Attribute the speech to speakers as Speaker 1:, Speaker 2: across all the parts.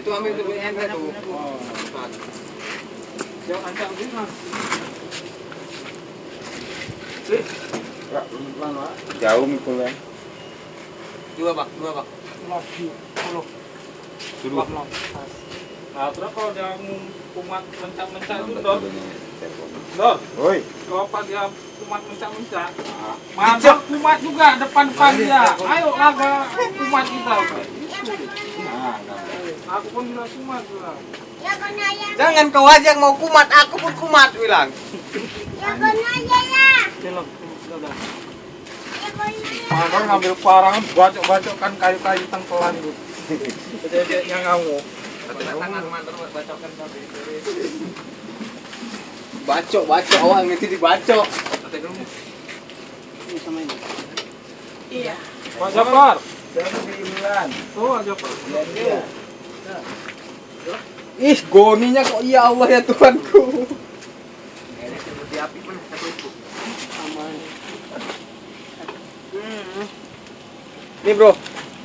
Speaker 1: itu ambil tuh handle tuh.
Speaker 2: Oh. Jangan ancang sih, Mas. Sih.
Speaker 3: Enggak, pelan Pak. Jauh mikulnya.
Speaker 1: Dua bang.
Speaker 2: Lagi. Halo.
Speaker 3: Suruh.
Speaker 2: Nah, terus kalau dia kumat mencak-mencak itu, Dor. Dor.
Speaker 3: Oi.
Speaker 2: Kalau pas dia kumat mencak-mencak, mana kumat juga depan dia. Ayo laga kumat kita.
Speaker 3: Nah,
Speaker 2: Aku pun bilang kumat bilang.
Speaker 1: Jangan kau aja yang mau kumat, aku pun kumat bilang.
Speaker 2: Film, udah. Mana ngambil parang, bacok-bacokkan kayu-kayu tengkelan itu. Dedeknya ngamuk.
Speaker 1: Tangan mantar bacokkan tapi. Bacok awak mesti dibacok. Ini sama ini. Iya.
Speaker 2: Pak Jafar.
Speaker 3: saya di Imran.
Speaker 2: Tuh Pak Jafar.
Speaker 3: Iya.
Speaker 1: Ih, goninya kok ya Allah ya Tuhanku. Ini seperti api pun satu itu. Aman. Nih bro,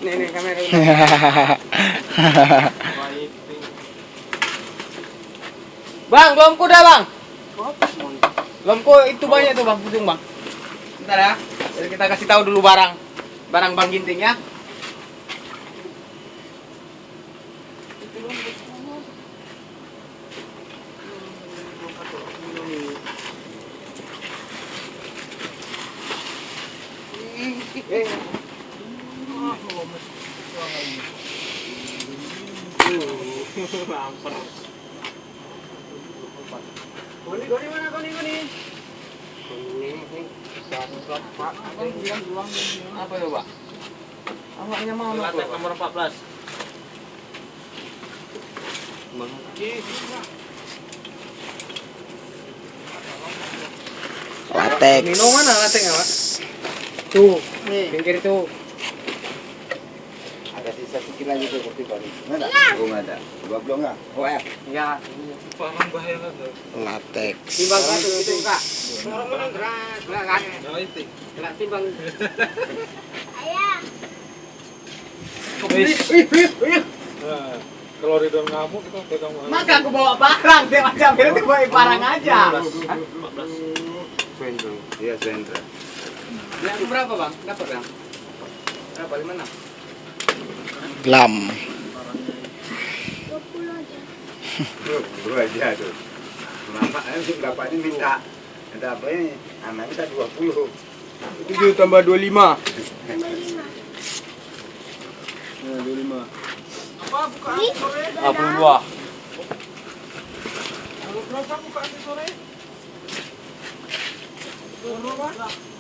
Speaker 1: nih kamera.
Speaker 2: Baik.
Speaker 1: Bang, lomku dah bang. Lomku itu banyak tuh bang, putung bang. Bentar ya, jadi kita kasih tahu dulu barang Bang Ginting ya. Goni mana goni? Ini. Apa itu, Pak? Awaknya mau
Speaker 2: Latek nomor 14.
Speaker 4: Latex.
Speaker 1: Nino mana lateknya, Pak?
Speaker 2: Tuh.
Speaker 1: Pinggir itu.
Speaker 3: Ada sisa sedikit lagi tuh kopi Pak. Enggak? Oh, enggak ada. Dua belum enggak?
Speaker 1: Oh ya. Ya.
Speaker 2: Parang bahaya kan.
Speaker 4: Latex.
Speaker 1: Timbang satu itu, Kak. Enggak kan?
Speaker 2: Nah, itu.
Speaker 1: Enggak timbang.
Speaker 2: Nah, kalau Ridwan ngamuk kita pegang barang.
Speaker 1: Maka aku bawa barang, dia macam itu bawa barang aja.
Speaker 2: 14.
Speaker 3: Sendro. Iya, Sendro.
Speaker 1: Ya, itu berapa, Bang? Dapat, Bang? Berapa? 56?
Speaker 4: Lam.
Speaker 3: Dua aja tuh. Bapaknya minta. Ada apa ini? Anaknya minta 20.
Speaker 1: 7 tambah 25.
Speaker 2: Nah, 25. Apa bukaan sore?
Speaker 1: 52.
Speaker 2: Berapa bukaan sore? 22.